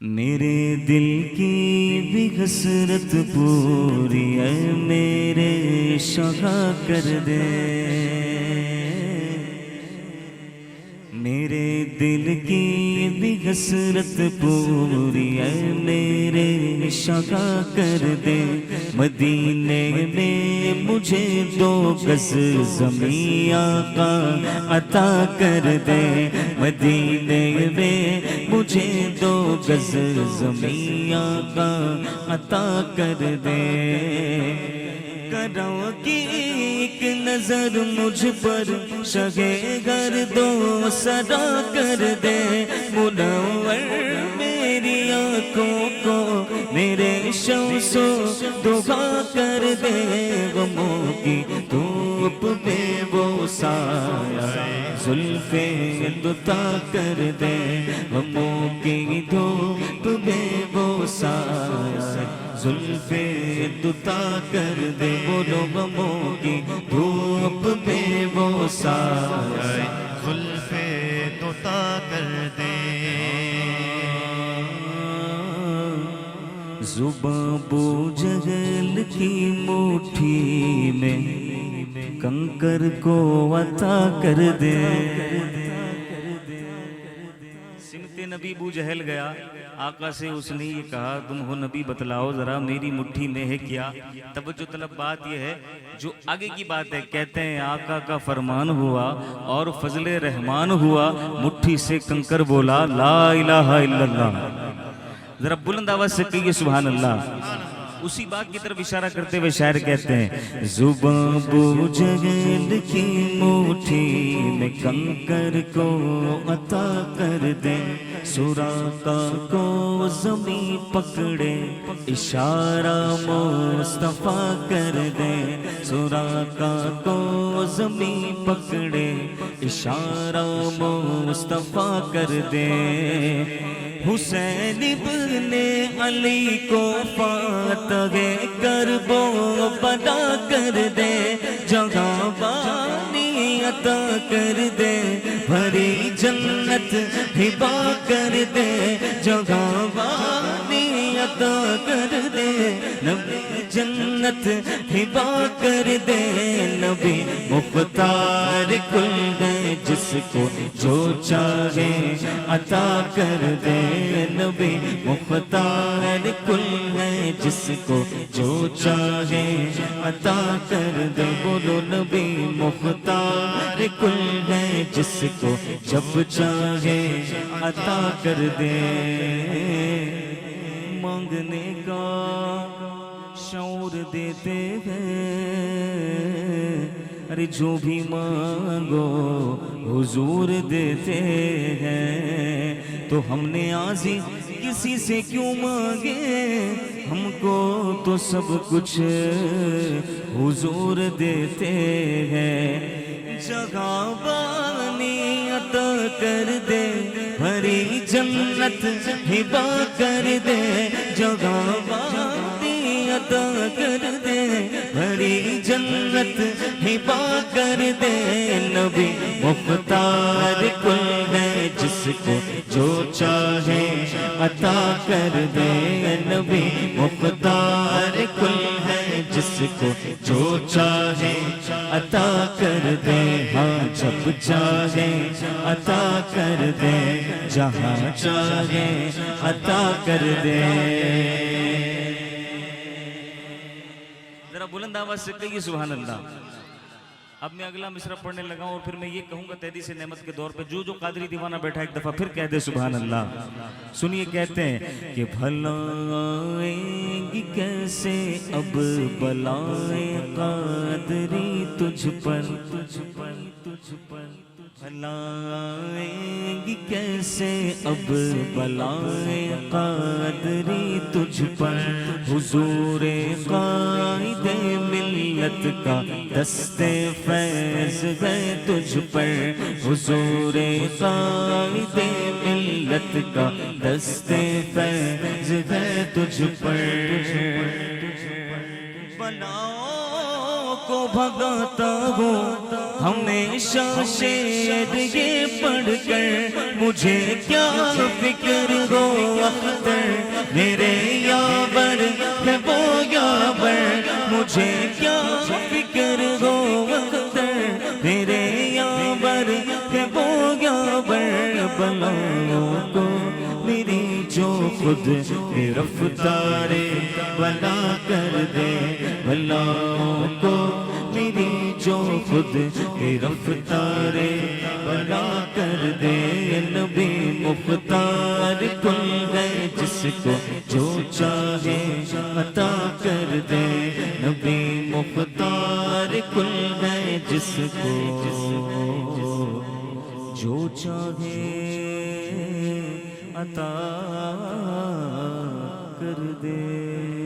میرے دل کی بھی حسرت پوری ہے میرے شاہ کر دے، میرے دل کی بھی حسرت پوری ہے میرے شاہ کر دے، مدینے میں مجھے 2 گز زمین آقا عطا کر دے، مدینے میں مجھے 2 گز زمین آقا عطا کر دے، کرو کی ایک نظر مجھ پر شاہ گردو سرا کر دے، منور میری آنکھوں کو میرے شمس و دعا کر دے، غموں کی دھوپ میں وہ سایہ زلف دتا کر دے، غموں کی دھوپ میں وہ سایہ زلف دتا کر دے، بولو غموں کی دھوپ میں وہ سایہ زلف دتا کر دے۔ زباں بو جہل کی مٹھی میں کنکر کو عطا کر دے، سمت نبی بو جہل گیا، آقا سے اس نے یہ کہا تم ہو نبی بتلاؤ ذرا میری مٹھی میں ہے کیا؟ توجہ طلب بات یہ ہے جو آگے کی بات ہے، کہتے ہیں آقا کا فرمان ہوا اور فضل رحمان ہوا، مٹھی سے کنکر بولا لا الہ الا اللہ، ذرا بلند آواز سے کہیے سبحان اللہ۔ اسی بات کی طرف اشارہ کرتے ہوئے شاعر کہتے ہیں زباں بو جہل کی مٹھی میں کنکر کو عطا کر دے، سراقہ کو زمین پکڑے اشارہ مصطفیٰ کر دے، سراقہ کو زمین پکڑے اشارہ مصطفیٰ کر دے، حسین ابن علی کو فاتح کرب و بلا کر دے، جگہ بانی عطا کر دے، بھری جنت ہبا کر دے، جگہ بانی عطا کر دے، نبی جنت ہبا کر دے، نبی مختار کل ہے جس کو جو چاہے عطا کر دے، نبی مختار کل ہے جس کو جو چاہے عطا کر دے، بولو نبی مختار کل ہے جس کو جب چاہے عطا کر دے، مانگنے کا شعور دیتے ہیں، ارے جو بھی مانگو حضور دیتے ہیں، تو ہم نے عاجز کسی سے کیوں مانگے، ہم کو تو سب کچھ حضور دیتے ہیں، جگہ بانی عطا کر دے، بھری جنت ہبا کر دے، جگہ بانی عطا کر دے، بھری جنت ہبا کر دے، نبی مختار کل ہے جس کو جو چاہے عطا کر دے، نبی مختار کل ہے جس کو جو چاہے عطا کر دے، ہاں جب چاہے عطا کر دے، جہاں چاہے عطا کر دے، ذرا بلند آواز سے کہیے سبحان اللہ۔ اب میں اگلا مصرع پڑھنے لگا ہوں اور پھر میں یہ کہوں گا تحدیث نعمت کے دور پہ جو قادری دیوانہ بیٹھا ایک دفعہ پھر کہہ دے سبحان اللہ۔ سنیے کہتے ہیں کہ بھلا آئیں گی کیسے اب بلائیں قادری تجھ پر، بھلا آئیں گی کیسے اب بلائیں قادری تجھ پر، حضور قائد ملت کا دست فیض ہے تجھ پر، حضور قائد ملت کا دست فیض ہے تجھ پر، بناؤ کو بھگاتا ہوں ہمیشہ شعر یہ پڑھ کر مجھے کیا فکر ہو اختر میرے یاور ہے وہ یاور مجھے کیا فکر ہو اختر میرے یاور ہے وہ یاور بلاؤں کو میری جو خود رفتار بلا کر دے بلاؤں کو میری جو خود رفتار بلا کر دے نبی مختار کل ہے جس کو جو چاہے عطا کر دے نبی مختار کل ہے جس کو جو چاہے عطا کر دے